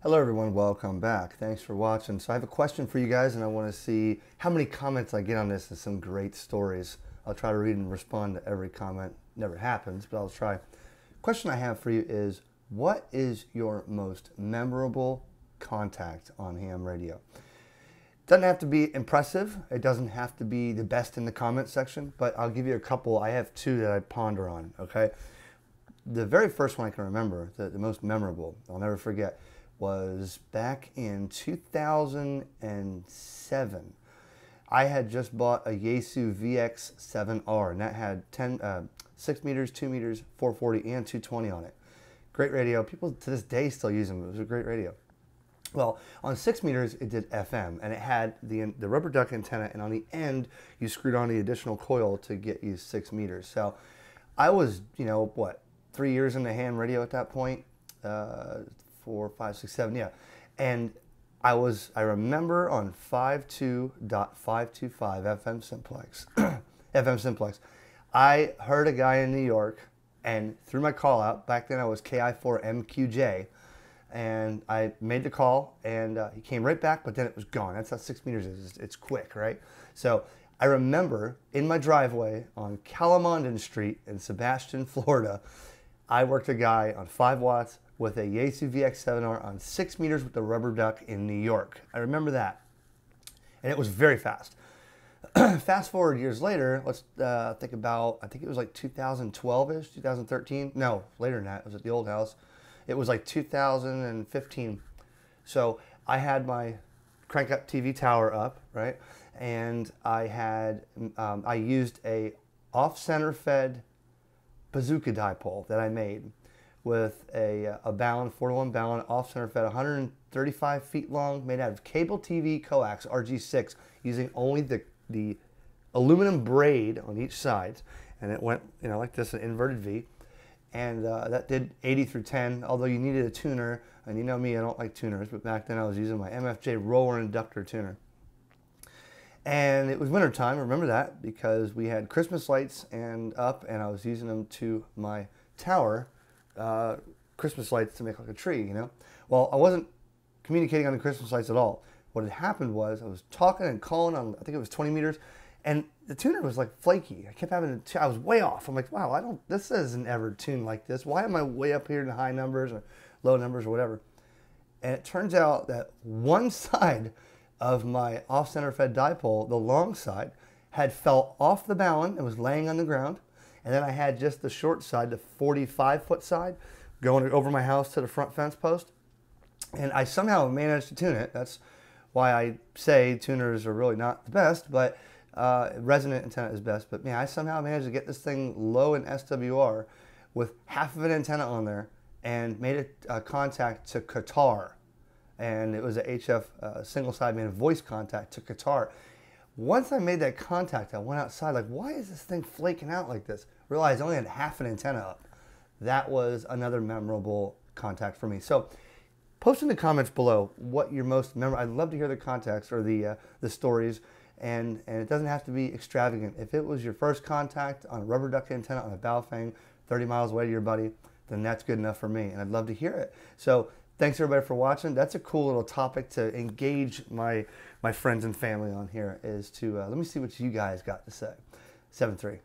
Hello everyone, welcome back. Thanks for watching. So I have a question for you guys and I want to see how many comments I get on this and some great stories. I'll try to read and respond to every comment. Never happens, but I'll try. Question I have for you is, what is your most memorable contact on ham radio? Doesn't have to be impressive. It doesn't have to be the best in the comment section, but I'll give you a couple. I have two that I ponder on, okay? The very first one I can remember, the most memorable, I'll never forget, was back in 2007. I had just bought a Yaesu VX7R, and that had 6 meters, 2 meters, 440, and 220 on it. Great radio. People to this day still use them. It was a great radio. Well, on 6 meters, it did FM, and it had the rubber duck antenna, and on the end, you screwed on the additional coil to get you 6 meters. So I was, you know, what, 3 years into ham radio at that point? 4, 5, 6, 7, yeah. And I remember on 52.525 FM simplex, FM simplex, I heard a guy in New York and threw my call out. Back then I was KI4MQJ, and I made the call and he came right back, but then it was gone. That's how 6 meters is. It's quick, right? So I remember in my driveway on Calamondon Street in Sebastian, Florida, I worked a guy on 5 watts with a Yaesu VX7R on 6 meters with the rubber duck in New York. I remember that. And it was very fast. Fast forward years later, let's think about, I think it was like 2012-ish, 2013. No, later than that. It was at the old house. It was like 2015. So I had my crank up TV tower up, right? And I had, I used a off-center fed bazooka dipole that I made with a Ballon, 4-to-1 Ballon, off-center fed, 135 feet long, made out of cable TV coax RG6, using only the aluminum braid on each side, and it went, you know, like this, an inverted V, and that did 80 through 10, although you needed a tuner, and you know me, I don't like tuners, but back then I was using my MFJ roller inductor tuner. And it was wintertime, remember that, because we had Christmas lights and I was using them to my tower, Christmas lights to make like a tree, you know. Well, I wasn't communicating on the Christmas lights at all. What had happened was I was talking and calling on, I think it was 20 meters, and the tuner was like flaky. I kept having to, I was way off. I'm like, wow, this isn't ever tuned like this. Why am I way up here in the high numbers or low numbers or whatever? And it turns out that one side of my off-center fed dipole, the long side, had fell off the Ballon and was laying on the ground. And then I had just the short side, the 45-foot side, going over my house to the front fence post. And I somehow managed to tune it. That's why I say tuners are really not the best, but resonant antenna is best. But man, I somehow managed to get this thing low in SWR with half of an antenna on there and made a contact to Qatar. And it was a HF single side made a voice contact to Qatar. Once I made that contact, I went outside like, why is this thing flaking out like this? Realized I only had half an antenna up. That was another memorable contact for me. So post in the comments below what your most memorable, I'd love to hear the contacts or the stories, and it doesn't have to be extravagant. If it was your first contact on a rubber duck antenna on a Baofeng 30 miles away to your buddy, then that's good enough for me, and I'd love to hear it. So thanks everybody for watching. That's a cool little topic to engage my friends and family on here, is to, let me see what you guys got to say. 7-3.